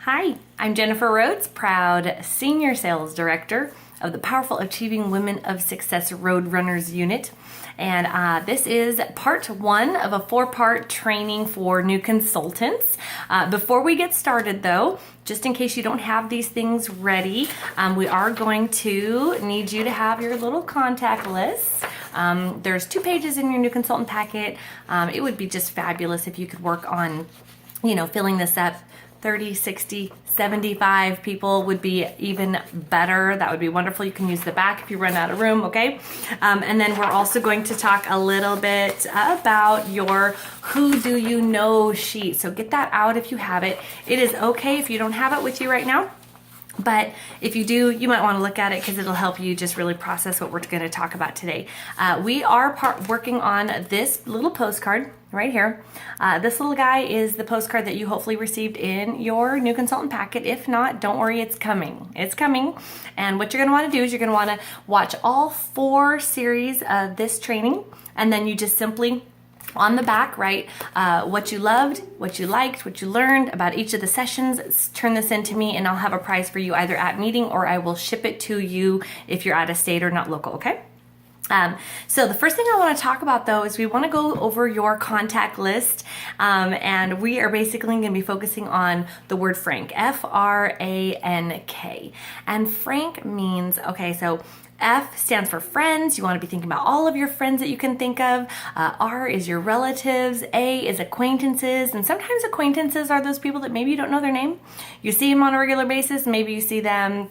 Hi, I'm Jennifer Rhodes, proud Senior Sales Director of the Powerful Achieving Women of Success Roadrunners Unit. And this is part one of a 4-part training for new consultants. Before we get started though, just in case you don't have these things ready, we are going to need you to have your little contact list. There's 2 pages in your new consultant packet. It would be just fabulous if you could work on, filling this up. 30, 60, 75 people would be even better. That would be wonderful. You can use the back if you run out of room, okay? And then we're also going to talk a little bit about your who do you know sheet. So get that out if you have it. It is okay if you don't have it with you right now. But if you do, you might want to look at it because it'll help you just really process what we're going to talk about today. We are working on this little postcard right here. This little guy is the postcard that you hopefully received in your new consultant packet. If not, don't worry, it's coming. It's coming. And what you're going to want to do is you're going to want to watch all 4 series of this training, and then you just simply on the back, write what you loved, what you liked, what you learned about each of the sessions. Turn this in to me and I'll have a prize for you either at meeting or I will ship it to you if you're out of state or not local, okay? So the first thing I want to talk about though is we want to go over your contact list, and we are basically going to be focusing on the word frank, F-R-A-N-K. And frank means, okay, so F stands for friends. You want to be thinking about all of your friends that you can think of. R is your relatives. A is acquaintances. And sometimes acquaintances are those people that maybe you don't know their name. You see them on a regular basis. Maybe you see them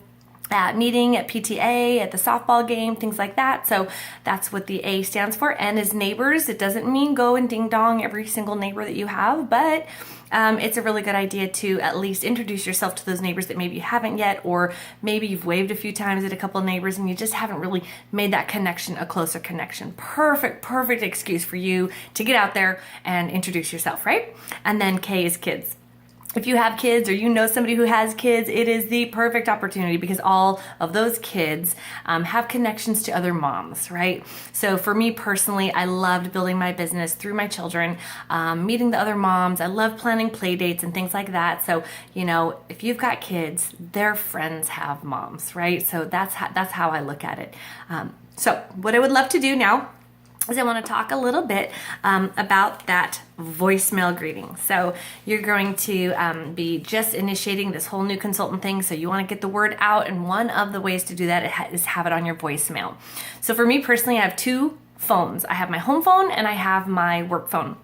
at meeting, at PTA, at the softball game, things like that. So that's what the A stands for. N is neighbors. It doesn't mean go and ding dong every single neighbor that you have, but it's a really good idea to at least introduce yourself to those neighbors that maybe you haven't yet, or maybe you've waved a few times at a couple of neighbors and you just haven't really made that connection, a closer connection. Perfect excuse for you to get out there and introduce yourself, right? And then K is kids. If you have kids or you know somebody who has kids, it is the perfect opportunity because all of those kids have connections to other moms, right? So for me personally, I loved building my business through my children, meeting the other moms. I love planning play dates and things like that. So, if you've got kids, their friends have moms, right? So that's how I look at it. So what I would love to do now is I want to talk a little bit about that voicemail greeting. So you're going to be just initiating this whole new consultant thing. So you want to get the word out. And one of the ways to do that is have it on your voicemail. So for me personally, I have 2 phones. I have my home phone and I have my work phone.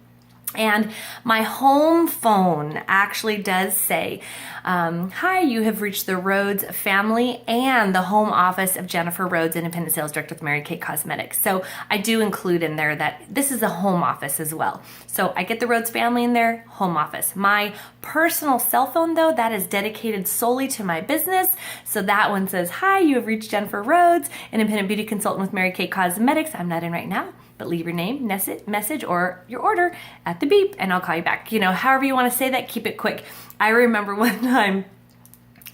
And my home phone actually does say, hi, you have reached the Rhodes family and the home office of Jennifer Rhodes, Independent Sales Director with Mary Kay Cosmetics. So I do include in there that this is a home office as well. So I get the Rhodes family in there, home office. My personal cell phone though, that is dedicated solely to my business. So that one says, hi, you have reached Jennifer Rhodes, Independent Beauty Consultant with Mary Kay Cosmetics. I'm not in right now, but leave your name, message, or your order at the beep, and I'll call you back. However you want to say that, keep it quick. I remember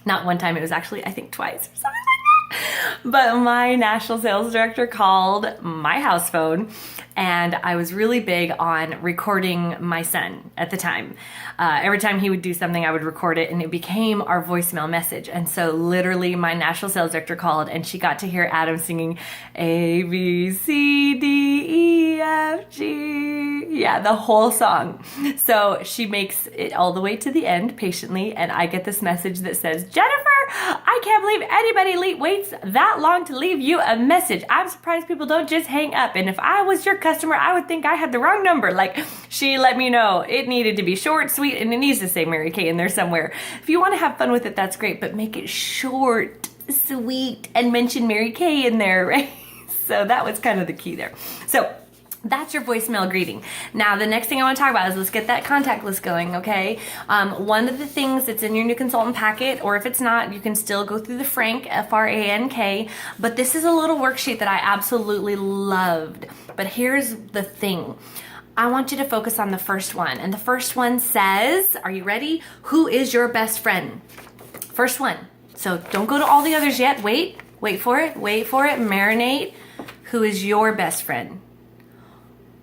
not one time, it was actually, I think twice or something like that, but my national sales director called my house phone, and I was really big on recording my son at the time. Every time he would do something, I would record it, and it became our voicemail message. And so literally my national sales director called, and she got to hear Adam singing A, B, C, D, E, F, G. Yeah, the whole song. So she makes it all the way to the end patiently, and I get this message that says, Jennifer, I can't believe anybody waits that long to leave you a message. I'm surprised people don't just hang up. And if I was your customer, I would think I had the wrong number. Like, she let me know it needed to be short, sweet, and it needs to say Mary Kay in there somewhere. If you want to have fun with it, that's great, but make it short, sweet, and mention Mary Kay in there, right? So that was kind of the key there. So that's your voicemail greeting. Now, the next thing I want to talk about is let's get that contact list going, okay? One of the things that's in your new consultant packet, or if it's not, you can still go through the Frank, F-R-A-N-K, but this is a little worksheet that I absolutely loved. But here's the thing. I want you to focus on the first one. And the first one says, are you ready? Who is your best friend? First one. So don't go to all the others yet. Wait for it, marinate. Who is your best friend?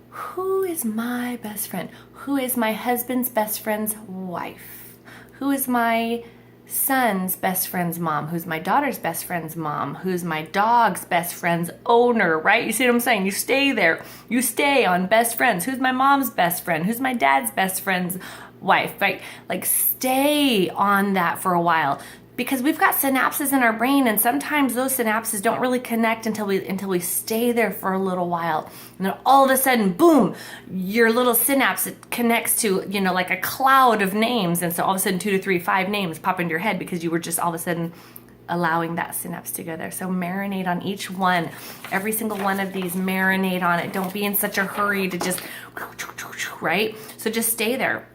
Who is my best friend? Who is my husband's best friend's wife? Who is my son's best friend's mom? Who's my daughter's best friend's mom? Who's my dog's best friend's owner, right? You see what I'm saying? You stay there. You stay on best friends. Who's my mom's best friend? Who's my dad's best friend's wife, right? Like stay on that for a while. Because we've got synapses in our brain, and sometimes those synapses don't really connect until we stay there for a little while. And then all of a sudden, boom, your little synapse connects to, like a cloud of names. And so all of a sudden 2 to 3, 5 names pop into your head because you were just all of a sudden allowing that synapse to go there. So marinate on each one. Every single one of these, marinate on it. Don't be in such a hurry to just, right? So just stay there.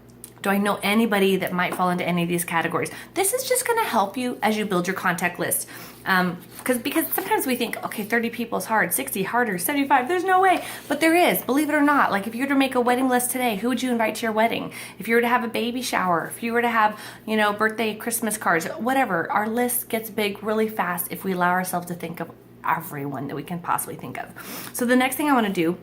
Do I know anybody that might fall into any of these categories? This is just going to help you as you build your contact list. Because sometimes we think, okay, 30 people is hard, 60 harder, 75, there's no way. But there is, believe it or not. Like if you were to make a wedding list today, who would you invite to your wedding? If you were to have a baby shower, if you were to have, birthday, Christmas cards, whatever, our list gets big really fast if we allow ourselves to think of everyone that we can possibly think of. So the next thing I want to do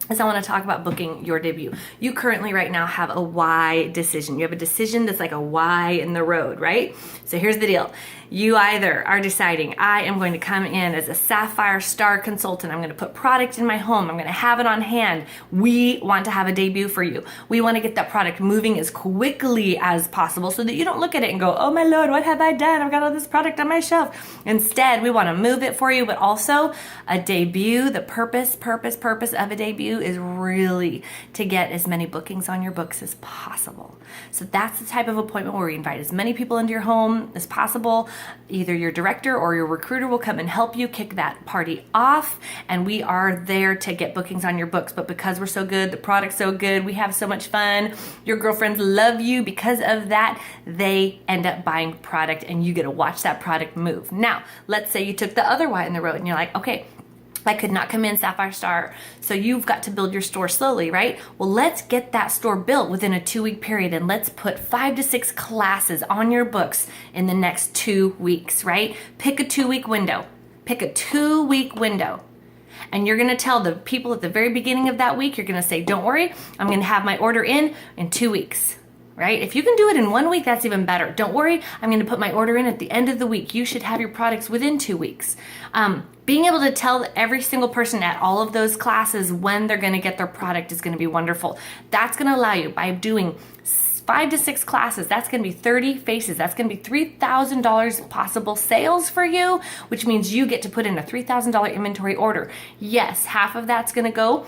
is I want to talk about booking your debut. You currently right now have a why decision. You have a decision that's like a why in the road, right? So here's the deal. You either are deciding, I am going to come in as a Sapphire Star consultant. I'm going to put product in my home. I'm going to have it on hand. We want to have a debut for you. We want to get that product moving as quickly as possible so that you don't look at it and go, oh my Lord, what have I done? I've got all this product on my shelf. Instead, we want to move it for you, but also a debut. The purpose of a debut is really to get as many bookings on your books as possible. So that's the type of appointment where we invite as many people into your home as possible. Either your director or your recruiter will come and help you kick that party off, and we are there to get bookings on your books. But because we're so good, the product's so good, we have so much fun, your girlfriends love you because of that, they end up buying product and you get to watch that product move. Now, let's say you took the other way in the road and you're like, okay, I could not come in Sapphire Star. So you've got to build your store slowly, right? Well, let's get that store built within a 2-week period, and let's put 5 to 6 classes on your books in the next 2 weeks, right? Pick a 2-week window. Pick a 2-week window. And you're going to tell the people at the very beginning of that week, you're going to say, don't worry, I'm going to have my order in 2 weeks. Right? If you can do it in 1 week, that's even better. Don't worry, I'm going to put my order in at the end of the week. You should have your products within 2 weeks. Being able to tell every single person at all of those classes when they're going to get their product is going to be wonderful. That's going to allow you, by doing 5 to 6 classes, that's going to be 30 faces. That's going to be $3,000 possible sales for you, which means you get to put in a $3,000 inventory order. Yes, half of that's going to go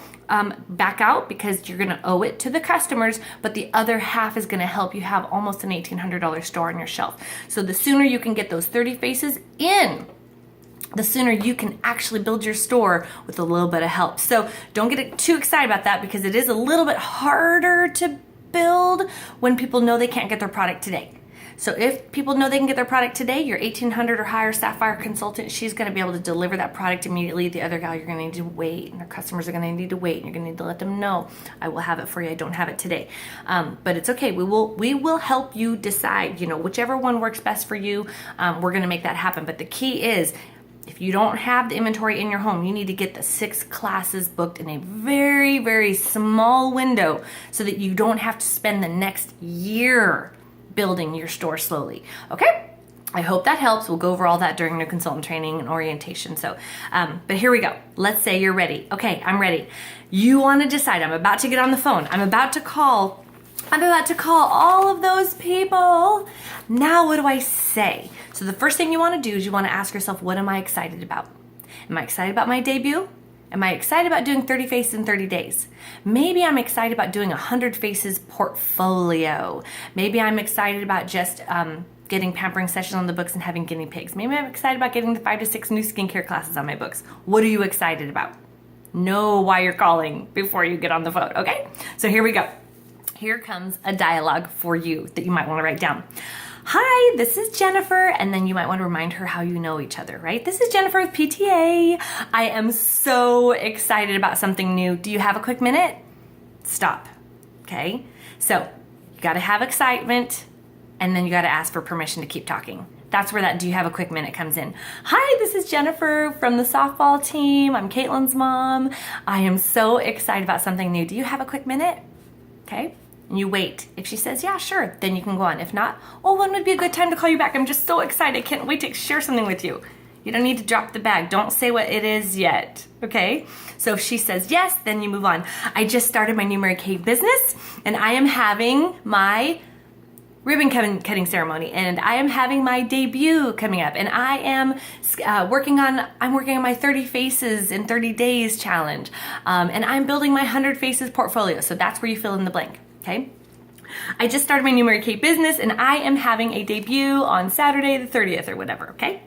back out because you're going to owe it to the customers, but the other half is going to help you have almost an $1,800 store on your shelf. So the sooner you can get those 30 faces in, the sooner you can actually build your store with a little bit of help. So don't get too excited about that because it is a little bit harder to build when people know they can't get their product today. So if people know they can get their product today, your 1,800 or higher Sapphire consultant, she's going to be able to deliver that product immediately. The other gal, you're going to need to wait, and their customers are going to need to wait, and you're going to need to let them know, I will have it for you. I don't have it today. But it's okay. We will help you decide, whichever one works best for you. We're going to make that happen. But the key is, if you don't have the inventory in your home, you need to get the 6 classes booked in a very, very small window so that you don't have to spend the next year building your store slowly. Okay? I hope that helps. We'll go over all that during the consultant training and orientation. So, but here we go. Let's say you're ready. Okay, I'm ready. You want to decide. I'm about to get on the phone. I'm about to call all of those people. Now what do I say? So the first thing you want to do is you want to ask yourself, what am I excited about? Am I excited about my debut? Am I excited about doing 30 faces in 30 days? Maybe I'm excited about doing 100 faces portfolio. Maybe I'm excited about just getting pampering sessions on the books and having guinea pigs. Maybe I'm excited about getting the 5 to 6 new skincare classes on my books. What are you excited about? Know why you're calling before you get on the phone, okay? So here we go. Here comes a dialogue for you that you might want to write down. Hi, this is Jennifer, and then you might want to remind her how you know each other, right? This is Jennifer with PTA. I am so excited about something new. Do you have a quick minute? Stop, okay? So you got to have excitement, and then you got to ask for permission to keep talking. That's where that do you have a quick minute comes in. Hi, this is Jennifer from the softball team. I'm Caitlin's mom. I am so excited about something new. Do you have a quick minute? Okay. and you wait. If she says, yeah, sure, then you can go on. If not, oh, when would be a good time to call you back? I'm just so excited. I can't wait to share something with you. You don't need to drop the bag. Don't say what it is yet, okay? So if she says yes, then you move on. I just started my new Mary Kay business, and I am having my ribbon cutting ceremony, and I am having my debut coming up, and I am working on my 30 faces in 30 days challenge, and I'm building my 100 faces portfolio. So that's where you fill in the blank, okay? I just started my new Mary Kay business, and I am having a debut on Saturday the 30th or whatever, okay?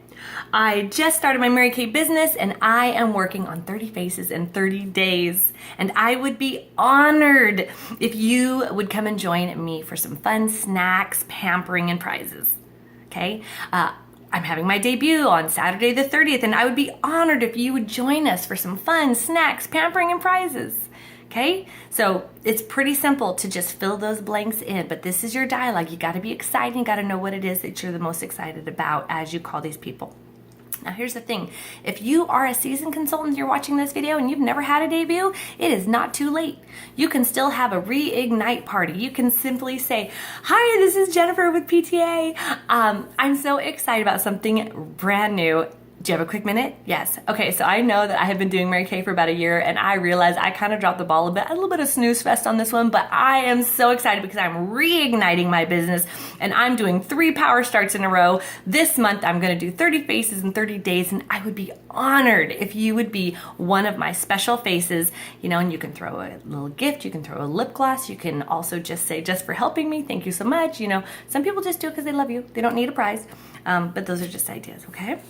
I just started my Mary Kay business, and I am working on 30 faces in 30 days. And I would be honored if you would come and join me for some fun snacks, pampering, and prizes. Okay? I'm having my debut on Saturday the 30th, and I would be honored if you would join us for some fun snacks, pampering, and prizes. Okay? So it's pretty simple to just fill those blanks in, but this is your dialogue. You got to be excited. You got to know what it is that you're the most excited about as you call these people. Now here's the thing, if you are a seasoned consultant, you're watching this video and you've never had a debut, it is not too late. You can still have a reignite party. You can simply say, hi, this is Jennifer with PTA. I'm so excited about something brand new. Do you have a quick minute? Yes. Okay, so I know that I have been doing Mary Kay for about a year, and I realized I kind of dropped the ball a bit. A little bit of snooze fest on this one, but I am so excited because I'm reigniting my business, and I'm doing 3 power starts in a row. This month, I'm going to do 30 faces in 30 days, and I would be honored if you would be one of my special faces, and you can throw a little gift, you can throw a lip gloss, you can also just say, just for helping me, thank you so much. Some people just do it because they love you. They don't need a prize, but those are just ideas, okay?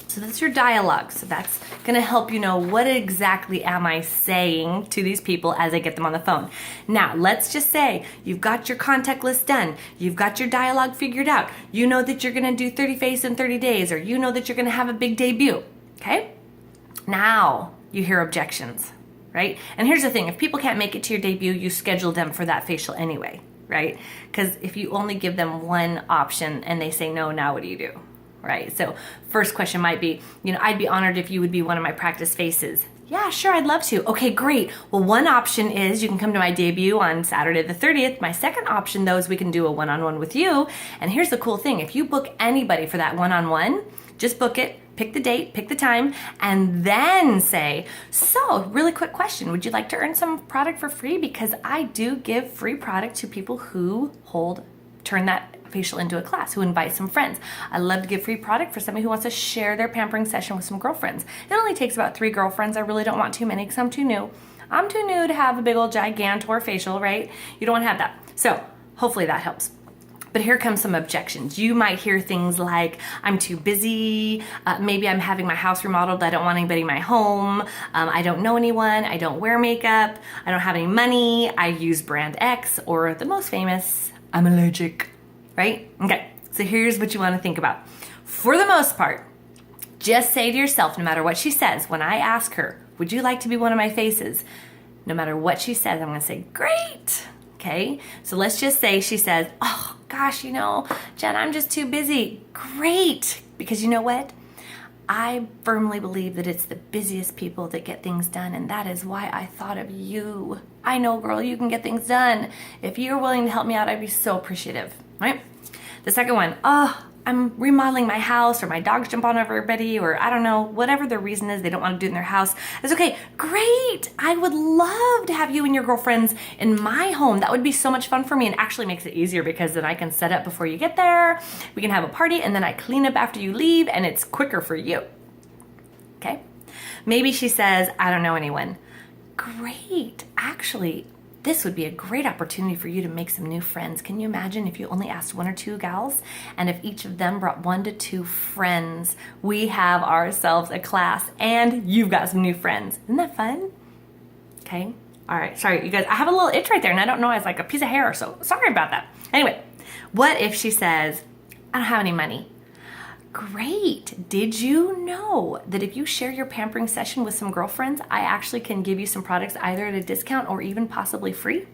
So that's your dialogue. So that's going to help you know what exactly am I saying to these people as I get them on the phone. Now, let's just say you've got your contact list done. You've got your dialogue figured out. You know that you're going to do 30 faces in 30 days, or you know that you're going to have a big debut. Okay? Now you hear objections, right? And here's the thing. If people can't make it to your debut, you schedule them for that facial anyway, right? Because if you only give them one option and they say no, now what do you do? Right? So first question might be, I'd be honored if you would be one of my practice faces. Yeah, sure, I'd love to. Okay, great. Well, one option is you can come to my debut on Saturday the 30th. My second option, though, is we can do a one-on-one with you. And here's the cool thing. If you book anybody for that one-on-one, just book it, pick the date, pick the time, and then say, so, really quick question. Would you like to earn some product for free? Because I do give free product to people who turn that facial into a class, who invite some friends. I love to give free product for somebody who wants to share their pampering session with some girlfriends. It only takes about 3 girlfriends. I really don't want too many because I'm too new. I'm too new to have a big old gigantor facial, right? You don't want to have that. So hopefully that helps. But here comes some objections. You might hear things like, I'm too busy, maybe I'm having my house remodeled, I don't want anybody in my home, I don't know anyone, I don't wear makeup, I don't have any money, I use brand X, or the most famous, I'm allergic. Right? Okay, so here's what you want to think about. For the most part, just say to yourself, no matter what she says, when I ask her, would you like to be one of my faces? No matter what she says, I'm going to say, great. Okay, so let's just say she says, oh gosh, Jen, I'm just too busy. Great, because you know what? I firmly believe that it's the busiest people that get things done, and that is why I thought of you. I know, girl, you can get things done. If you're willing to help me out, I'd be so appreciative. Right? The second one, I'm remodeling my house, or my dogs jump on everybody, or I don't know, whatever the reason is, they don't want to do it in their house. It's okay. Great. I would love to have you and your girlfriends in my home. That would be so much fun for me, and actually makes it easier because then I can set up before you get there. We can have a party, and then I clean up after you leave, and it's quicker for you. Okay? Maybe she says, I don't know anyone. Great. Actually, this would be a great opportunity for you to make some new friends. Can you imagine if you only asked 1 or 2 gals, and if each of them brought 1 to 2 friends? We have ourselves a class, and you've got some new friends. Isn't that fun? Okay. All right. Sorry, you guys. I have a little itch right there, and I don't know. It's like a piece of hair, so sorry about that. Anyway, what if she says, I don't have any money? Great. Did you know that if you share your pampering session with some girlfriends, I actually can give you some products either at a discount or even possibly free?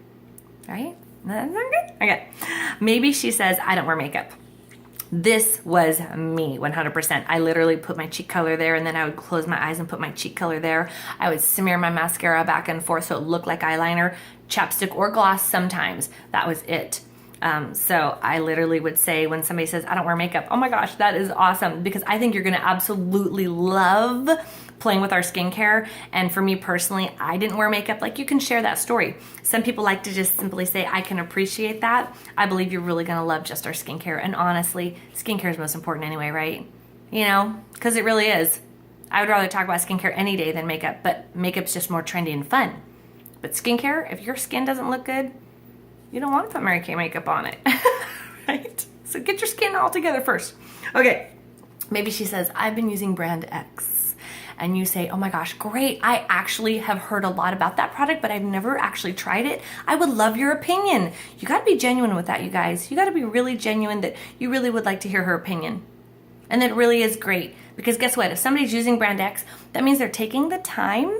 Right? That's not good? Okay. Maybe she says, I don't wear makeup. This was me, 100%. I literally put my cheek color there, and then I would close my eyes and put my cheek color there. I would smear my mascara back and forth so it looked like eyeliner, chapstick or gloss sometimes. That was it. So I literally would say when somebody says, I don't wear makeup, oh my gosh, that is awesome, because I think you're gonna absolutely love playing with our skincare. And for me personally, I didn't wear makeup. Like, you can share that story. Some people like to just simply say, I can appreciate that. I believe you're really gonna love just our skincare. And honestly, skincare is most important anyway, right? You know, because it really is. I would rather talk about skincare any day than makeup, but makeup's just more trendy and fun. But skincare, if your skin doesn't look good, you don't want to put Mary Kay makeup on it, right? So get your skin all together first. Okay, maybe she says, I've been using brand X. And you say, oh my gosh, great. I actually have heard a lot about that product, but I've never actually tried it. I would love your opinion. You gotta be genuine with that, you guys. You gotta be really genuine that you really would like to hear her opinion. And that really is great, because guess what? If somebody's using brand X, that means they're taking the time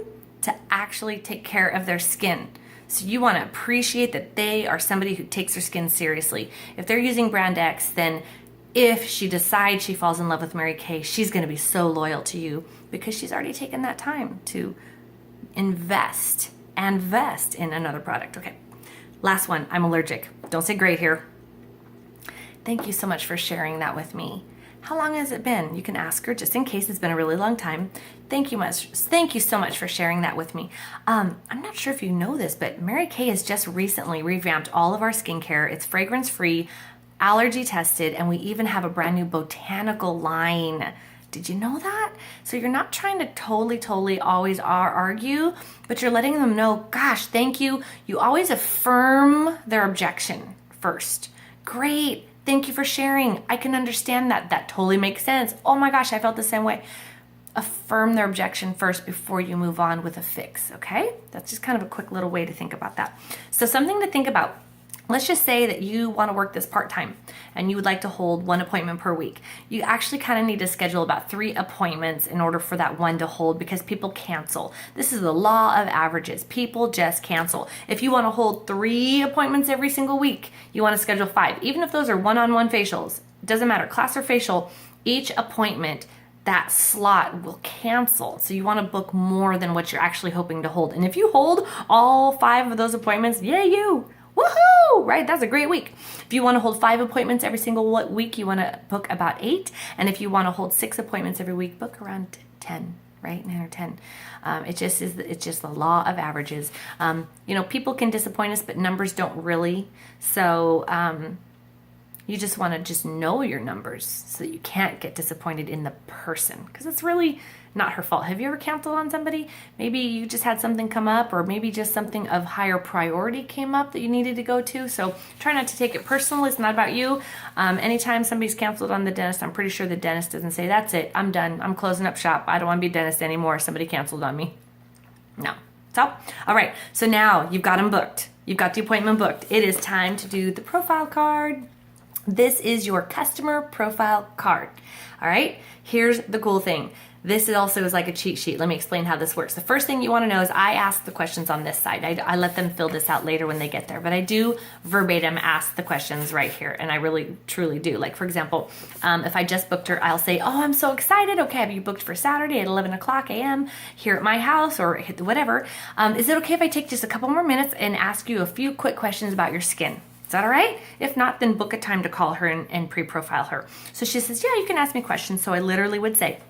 to actually take care of their skin. So you want to appreciate that they are somebody who takes their skin seriously. If they're using brand X, then if she decides she falls in love with Mary Kay, she's going to be so loyal to you because she's already taken that time to invest in another product. Okay, last one. I'm allergic. Don't say great here. Thank you so much for sharing that with me. How long has it been? You can ask her, just in case it's been a really long time. Thank you so much for sharing that with me. I'm not sure if you know this, but Mary Kay has just recently revamped all of our skincare. It's fragrance-free, allergy tested, and we even have a brand new botanical line. Did you know that? So you're not trying to totally always argue, but you're letting them know, gosh, thank you. You always affirm their objection first. Great. Thank you for sharing. I can understand that. That totally makes sense. Oh my gosh, I felt the same way. Affirm their objection first before you move on with a fix, okay? That's just kind of a quick little way to think about that. So something to think about. Let's just say that you want to work this part-time and you would like to hold 1 appointment per week. You actually kind of need to schedule about 3 appointments in order for that one to hold, because people cancel. This is the law of averages. People just cancel. If you want to hold 3 appointments every single week, you want to schedule 5. Even if those are one-on-one facials, it doesn't matter, class or facial, each appointment, that slot will cancel. So you want to book more than what you're actually hoping to hold. And if you hold all 5 of those appointments, yay you! Woohoo! Right? That's a great week. If you want to hold 5 appointments every single week, you want to book about 8. And if you want to hold 6 appointments every week, book around 10, right? 9 or 10. It's just the law of averages. People can disappoint us, but numbers don't really. So you just want to just know your numbers so that you can't get disappointed in the person, because it's really not her fault. Have you ever canceled on somebody? Maybe you just had something come up, or maybe just something of higher priority came up that you needed to go to. So try not to take it personal. It's not about you. Anytime somebody's canceled on the dentist, I'm pretty sure the dentist doesn't say, that's it, I'm done, I'm closing up shop, I don't want to be a dentist anymore, somebody canceled on me. No. So, all right, so now you've got them booked. You've got the appointment booked. It is time to do the profile card. This is your customer profile card. All right, here's the cool thing. This also is like a cheat sheet. Let me explain how this works. The first thing you want to know is I ask the questions on this side. I let them fill this out later when they get there, but I do verbatim ask the questions right here, and I really, truly do. Like, for example, if I just booked her, I'll say, oh, I'm so excited. Okay, have you booked for Saturday at 11 o'clock a.m. here at my house, or whatever? Is it okay if I take just a couple more minutes and ask you a few quick questions about your skin? Is that all right? If not, then book a time to call her and pre-profile her. So she says, yeah, you can ask me questions. So I literally would say,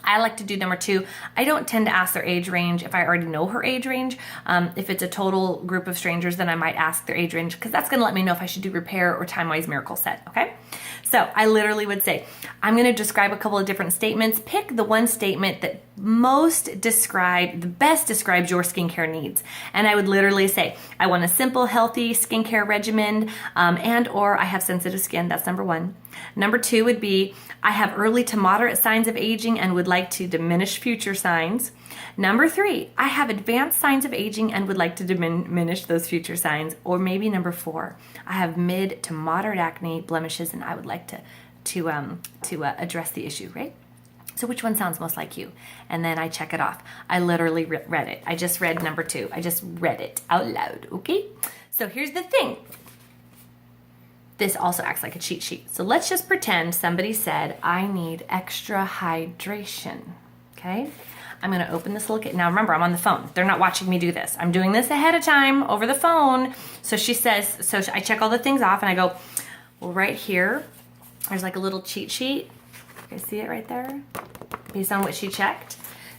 I like to do number 2. I don't tend to ask their age range if I already know her age range. If it's a total group of strangers, then I might ask their age range, because that's going to let me know if I should do repair or time-wise miracle set, okay? So I literally would say, I'm going to describe a couple of different statements. Pick the one statement that the best describes your skincare needs. And I would literally say, I want a simple, healthy skincare regimen, and or I have sensitive skin. That's number 1. Number 2 would be, I have early to moderate signs of aging and would like to diminish future signs. Number 3, I have advanced signs of aging and would like to diminish those future signs. Or maybe number 4, I have mid to moderate acne, blemishes, and I would like to address the issue, right? So which one sounds most like you? And then I check it off. I literally read it. I just read number 2. I just read it out loud, okay? So here's the thing. this also acts like a cheat sheet. So let's just pretend somebody said, I need extra hydration, okay? I'm gonna open this little kit. Now remember, I'm on the phone. They're not watching me do this. I'm doing this ahead of time over the phone. So she says, so I check all the things off and I go, well, right here, there's like a little cheat sheet. You guys see it right there? Based on what she checked.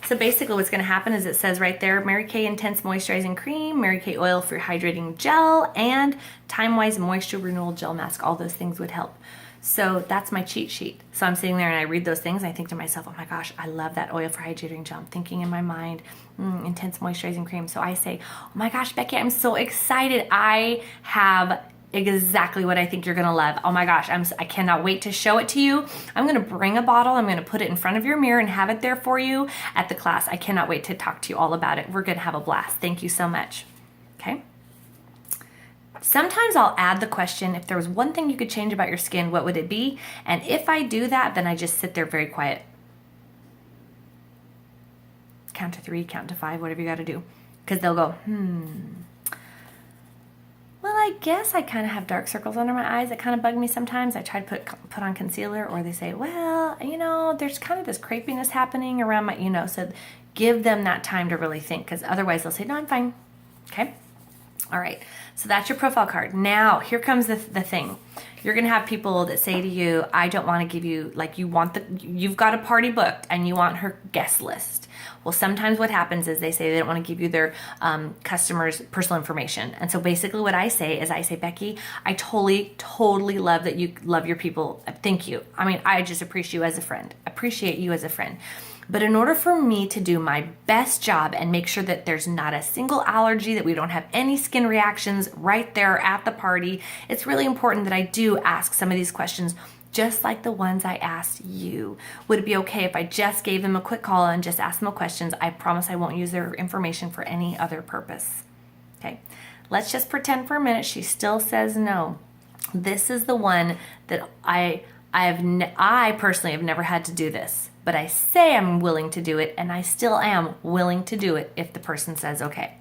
So basically what's gonna happen is it says right there, Mary Kay Intense Moisturizing Cream, Mary Kay Oil for Hydrating Gel, and Time-Wise Moisture Renewal Gel Mask. All those things would help. So that's my cheat sheet. So I'm sitting there and I read those things and I think to myself, oh my gosh, I love that oil for hydrating gel. I'm thinking in my mind, intense moisturizing cream. So I say, oh my gosh, Becky, I'm so excited. I have exactly what I think you're gonna love. Oh my gosh, I cannot wait to show it to you. I'm gonna bring a bottle, I'm gonna put it in front of your mirror and have it there for you at the class. I cannot wait to talk to you all about it. We're gonna have a blast. Thank you so much, okay? Sometimes I'll add the question, if there was one thing you could change about your skin, what would it be? And if I do that, then I just sit there very quiet. Count to 3, count to 5, whatever you gotta do. Because they'll go, well, I guess I kind of have dark circles under my eyes that kind of bug me sometimes. I try to put on concealer, or they say, well, you know, there's kind of this crepiness happening around my, you know, so give them that time to really think, because otherwise they'll say, no, I'm fine, okay? All right, so that's your profile card. Now, here comes the thing. You're gonna have people that say to you, I don't wanna give you, like you've got a party booked and you want her guest list. Well, sometimes what happens is they say they don't wanna give you their customers' personal information. And so basically what I say is, Becky, I totally love that you love your people. Thank you. I mean, I just appreciate you as a friend. But in order for me to do my best job and make sure that there's not a single allergy, that we don't have any skin reactions right there at the party, it's really important that I do ask some of these questions, just like the ones I asked you. Would it be okay if I just gave them a quick call and just asked them questions? I promise I won't use their information for any other purpose. Okay, let's just pretend for a minute she still says no. This is the one that I personally have never had to do this. But I say I'm willing to do it, and I still am willing to do it if the person says okay.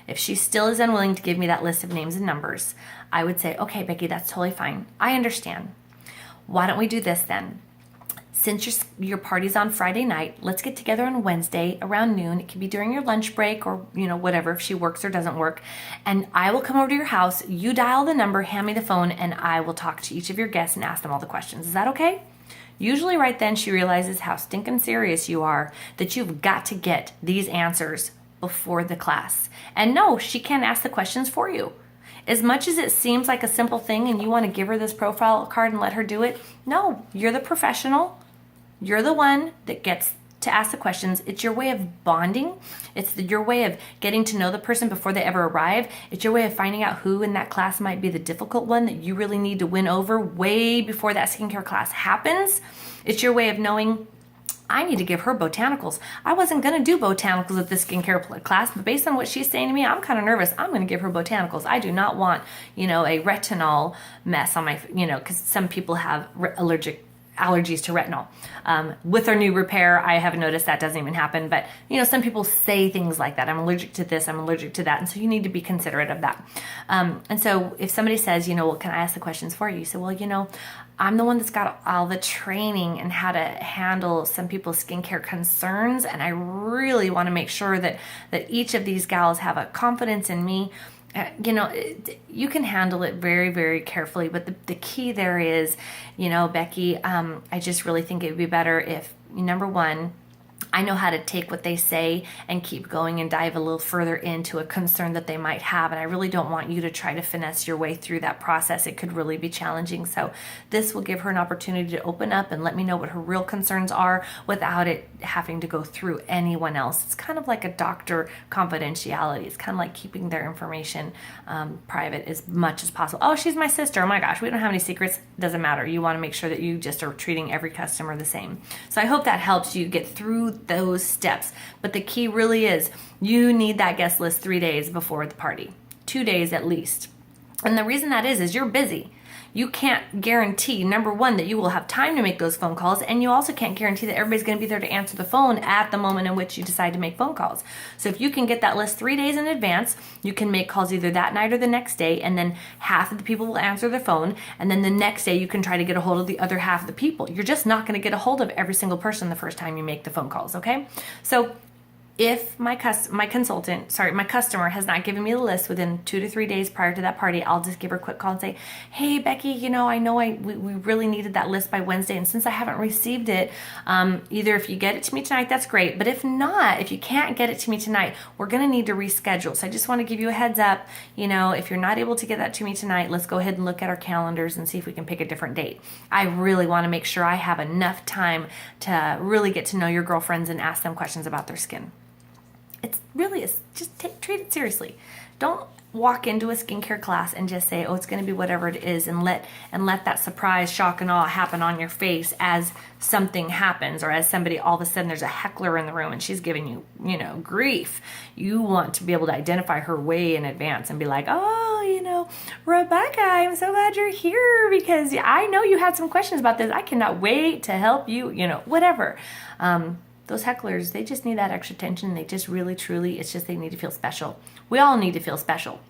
If she still is unwilling to give me that list of names and numbers, I would say, okay, Becky, that's totally fine. I understand. Why don't we do this then? Since your party's on Friday night, let's get together on Wednesday around noon. It can be during your lunch break or, you know, whatever, if she works or doesn't work. And I will come over to your house, you dial the number, hand me the phone, and I will talk to each of your guests and ask them all the questions. Is that okay? Usually right then she realizes how stinking serious you are, that you've got to get these answers before the class. And no, she can't ask the questions for you. As much as it seems like a simple thing and you want to give her this profile card and let her do it, no, you're the professional. You're the one that gets to ask the questions. It's your way of bonding. It's your way of getting to know the person before they ever arrive. It's your way of finding out who in that class might be the difficult one that you really need to win over way before that skincare class happens. It's your way of knowing, I need to give her botanicals. I wasn't going to do botanicals at this skincare class, but based on what she's saying to me, I'm kind of nervous. I'm going to give her botanicals. I do not want, you know, a retinol mess on my, you know, because some people have allergies to retinol. With our new repair, I have noticed that doesn't even happen, but you know, some people say things like that. I'm allergic to this, I'm allergic to that. And so you need to be considerate of that. And so if somebody says, you know, well, can I ask the questions for you? You say, well, you know, I'm the one that's got all the training and how to handle some people's skincare concerns. And I really want to make sure that each of these gals have a confidence in me. You know, you can handle it very, very carefully, but the key there is, you know, Becky, I just really think it would be better if, number one, I know how to take what they say and keep going and dive a little further into a concern that they might have. And I really don't want you to try to finesse your way through that process. It could really be challenging. So this will give her an opportunity to open up and let me know what her real concerns are without it having to go through anyone else. It's kind of like a doctor confidentiality. It's kind of like keeping their information private as much as possible. Oh, she's my sister. Oh my gosh, we don't have any secrets. Doesn't matter. You want to make sure that you just are treating every customer the same. So I hope that helps you get through those steps. But the key really is you need that guest list 3 days before the party, 2 days at least. And the reason that is you're busy. you can't guarantee, number one, that you will have time to make those phone calls, and you also can't guarantee that everybody's going to be there to answer the phone at the moment in which you decide to make phone calls. So if you can get that list 3 days in advance, you can make calls either that night or the next day, and then half of the people will answer their phone, and then the next day you can try to get a hold of the other half of the people. You're just not going to get a hold of every single person the first time you make the phone calls, okay? So if my customer has not given me the list within 2 to 3 days prior to that party, I'll just give her a quick call and say, hey, Becky, I know we really needed that list by Wednesday, and since I haven't received it, either if you get it to me tonight, that's great, but if not, if you can't get it to me tonight, we're going to need to reschedule. So I just want to give you a heads up, if you're not able to get that to me tonight, let's go ahead and look at our calendars and see if we can pick a different date. I really want to make sure I have enough time to really get to know your girlfriends and ask them questions about their skin. It's really, just treat it seriously. Don't walk into a skincare class and just say, oh, it's going to be whatever it is, and let that surprise, shock, and awe happen on your face as something happens, or as somebody, all of a sudden there's a heckler in the room and she's giving you, grief. You want to be able to identify her way in advance and be like, oh, Rebecca, I'm so glad you're here because I know you had some questions about this. I cannot wait to help you, whatever. Those hecklers, they just need that extra attention. They just really, truly, it's just they need to feel special. We all need to feel special.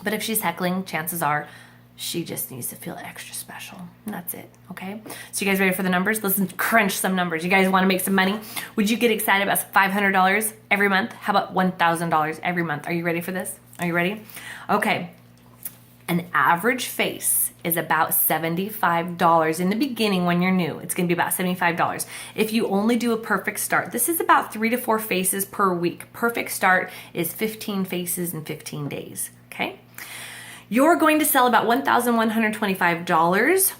But if she's heckling, chances are she just needs to feel extra special. And that's it, okay? So you guys ready for the numbers? Let's crunch some numbers. You guys want to make some money? Would you get excited about $500 every month? How about $1,000 every month? Are you ready for this? Are you ready? Okay. An average face is about $75 in the beginning when you're new. It's going to be about $75. If you only do a perfect start, this is about 3 to 4 faces per week. Perfect start is 15 faces in 15 days, okay? You're going to sell about $1,125,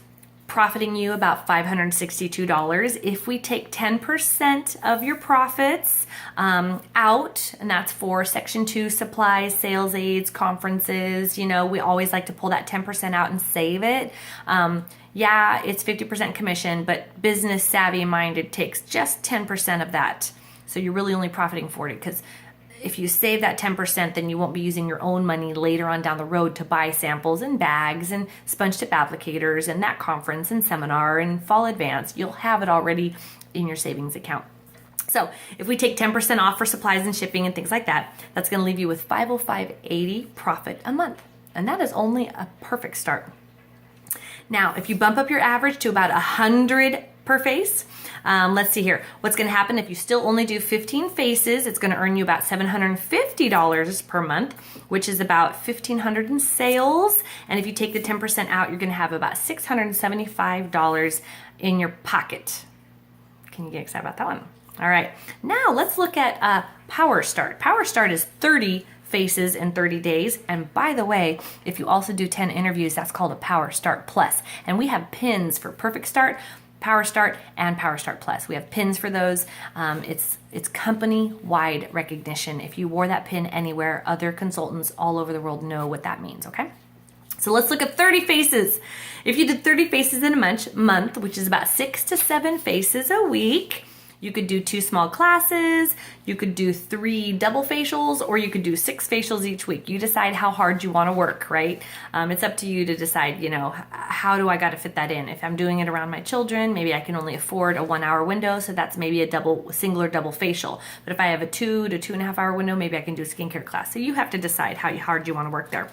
profiting you about $562. If we take 10% of your profits out, and that's for Section 2 supplies, sales aids, conferences, we always like to pull that 10% out and save it. Yeah, it's 50% commission, but business savvy minded takes just 10% of that. So you're really only profiting 40, because if you save that 10%, then you won't be using your own money later on down the road to buy samples and bags and sponge tip applicators and that conference and seminar and fall advance. You'll have it already in your savings account. So if we take 10% off for supplies and shipping and things like that, that's going to leave you with $505.80 profit a month. And that is only a perfect start. Now, if you bump up your average to about 100 per face, let's see here. What's going to happen if you still only do 15 faces? It's going to earn you about $750 per month, which is about $1,500 in sales. And if you take the 10% out, you're going to have about $675 in your pocket. Can you get excited about that one? All right. Now let's look at Power Start. Power Start is 30 faces in 30 days. And by the way, if you also do 10 interviews, that's called a Power Start Plus. And we have pins for Perfect Start, Power Start, and Power Start Plus. We have pins for those. It's company-wide recognition. If you wore that pin anywhere, other consultants all over the world know what that means, okay? So let's look at 30 faces. If you did 30 faces in a month, which is about 6 to 7 faces a week, you could do 2 small classes, you could do 3 double facials, or you could do 6 facials each week. You decide how hard you want to work, right? It's up to you to decide, how do I got to fit that in? If I'm doing it around my children, maybe I can only afford a 1-hour window, so that's maybe a single or double facial. But if I have a 2 to 2.5 hour window, maybe I can do a skincare class. So you have to decide how hard you want to work there.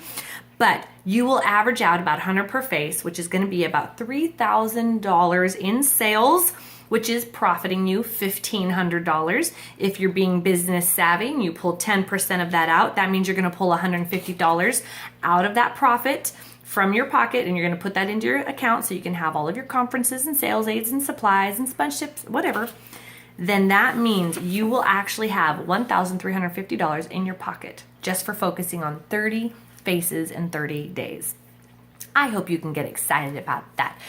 But you will average out about 100 per face, which is going to be about $3,000 in sales, which is profiting you $1,500. If you're being business savvy and you pull 10% of that out, that means you're going to pull $150 out of that profit from your pocket, and you're going to put that into your account so you can have all of your conferences and sales aids and supplies and sponge tips, whatever. Then that means you will actually have $1,350 in your pocket just for focusing on 30 faces in 30 days. I hope you can get excited about that.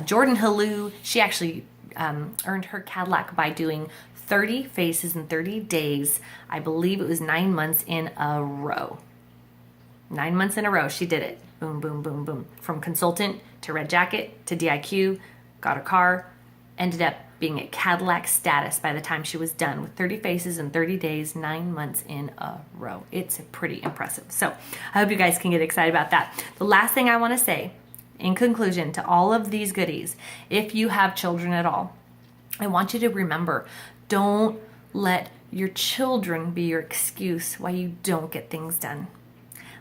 Jordan Halou, she actually earned her Cadillac by doing 30 faces in 30 days. I believe it was 9 months in a row. 9 months in a row, she did it. Boom, boom, boom, boom. From consultant to red jacket to DIQ, got a car, ended up being at Cadillac status by the time she was done with 30 faces in 30 days, 9 months in a row. It's pretty impressive. So I hope you guys can get excited about that. The last thing I want to say in conclusion to all of these goodies, if you have children at all, I want you to remember, don't let your children be your excuse why you don't get things done.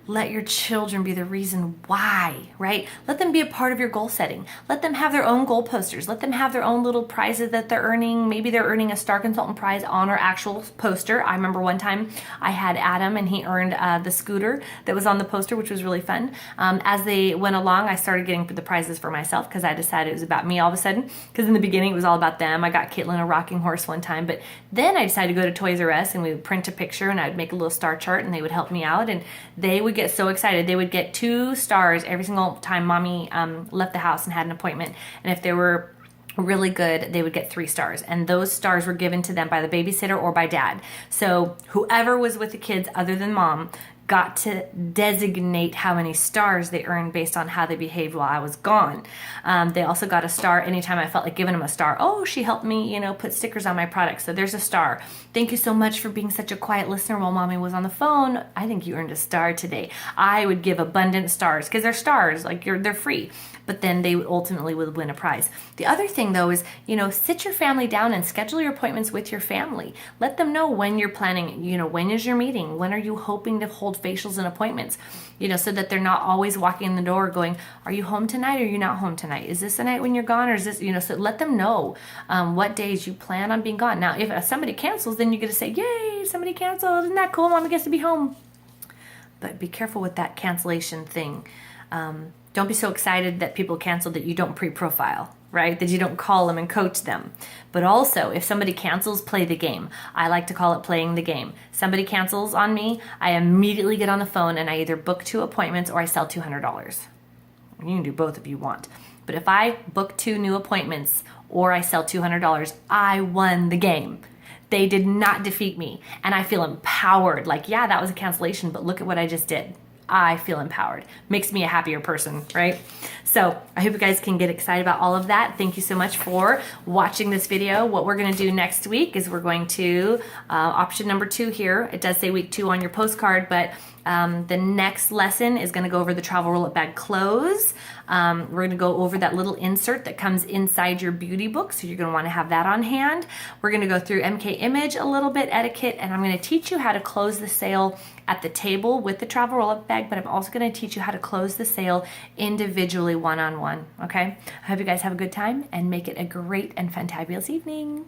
Let your children be the reason why, right? Let them be a part of your goal setting. Let them have their own goal posters. Let them have their own little prizes that they're earning. Maybe they're earning a Star Consultant prize on our actual poster. I remember one time I had Adam and he earned the scooter that was on the poster, which was really fun. As they went along, I started getting the prizes for myself because I decided it was about me all of a sudden. Because in the beginning it was all about them. I got Caitlin a rocking horse one time, but then I decided to go to Toys R Us and we would print a picture and I would make a little star chart and they would help me out and they would get so excited. They would get 2 stars every single time mommy left the house and had an appointment. And if they were really good, they would get 3 stars. And those stars were given to them by the babysitter or by dad. So whoever was with the kids other than mom got to designate how many stars they earned based on how they behaved while I was gone. They also got a star anytime I felt like giving them a star. Oh, she helped me, put stickers on my products. So there's a star. Thank you so much for being such a quiet listener while mommy was on the phone. I think you earned a star today. I would give abundant stars because they're stars, like they're free. But then they ultimately would win a prize. The other thing though is, sit your family down and schedule your appointments with your family. Let them know when you're planning, when is your meeting? When are you hoping to hold facials and appointments? So that they're not always walking in the door going, are you home tonight or are you not home tonight? Is this the night when you're gone or is this, so let them know what days you plan on being gone. Now, if somebody cancels, then you get to say, yay, somebody canceled. Isn't that cool? Mom gets to be home. But be careful with that cancellation thing. Don't be so excited that people cancel that you don't pre-profile, right? That you don't call them and coach them. But also, if somebody cancels, play the game. I like to call it playing the game. Somebody cancels on me, I immediately get on the phone and I either book 2 appointments or I sell $200. You can do both if you want. But if I book 2 new appointments or I sell $200, I won the game. They did not defeat me. And I feel empowered. Like, yeah, that was a cancellation, but look at what I just did. I feel empowered. Makes me a happier person, right? So I hope you guys can get excited about all of that. Thank you so much for watching this video. What we're going to do next week is we're going to, option number 2 here. It does say week 2 on your postcard, but the next lesson is going to go over the travel roll-up bag close. We're going to go over that little insert that comes inside your beauty book, so you're going to want to have that on hand. We're going to go through MK Image a little bit, etiquette, and I'm going to teach you how to close the sale at the table with the travel roll-up bag, but I'm also going to teach you how to close the sale individually one-on-one, okay? I hope you guys have a good time and make it a great and fantabulous evening.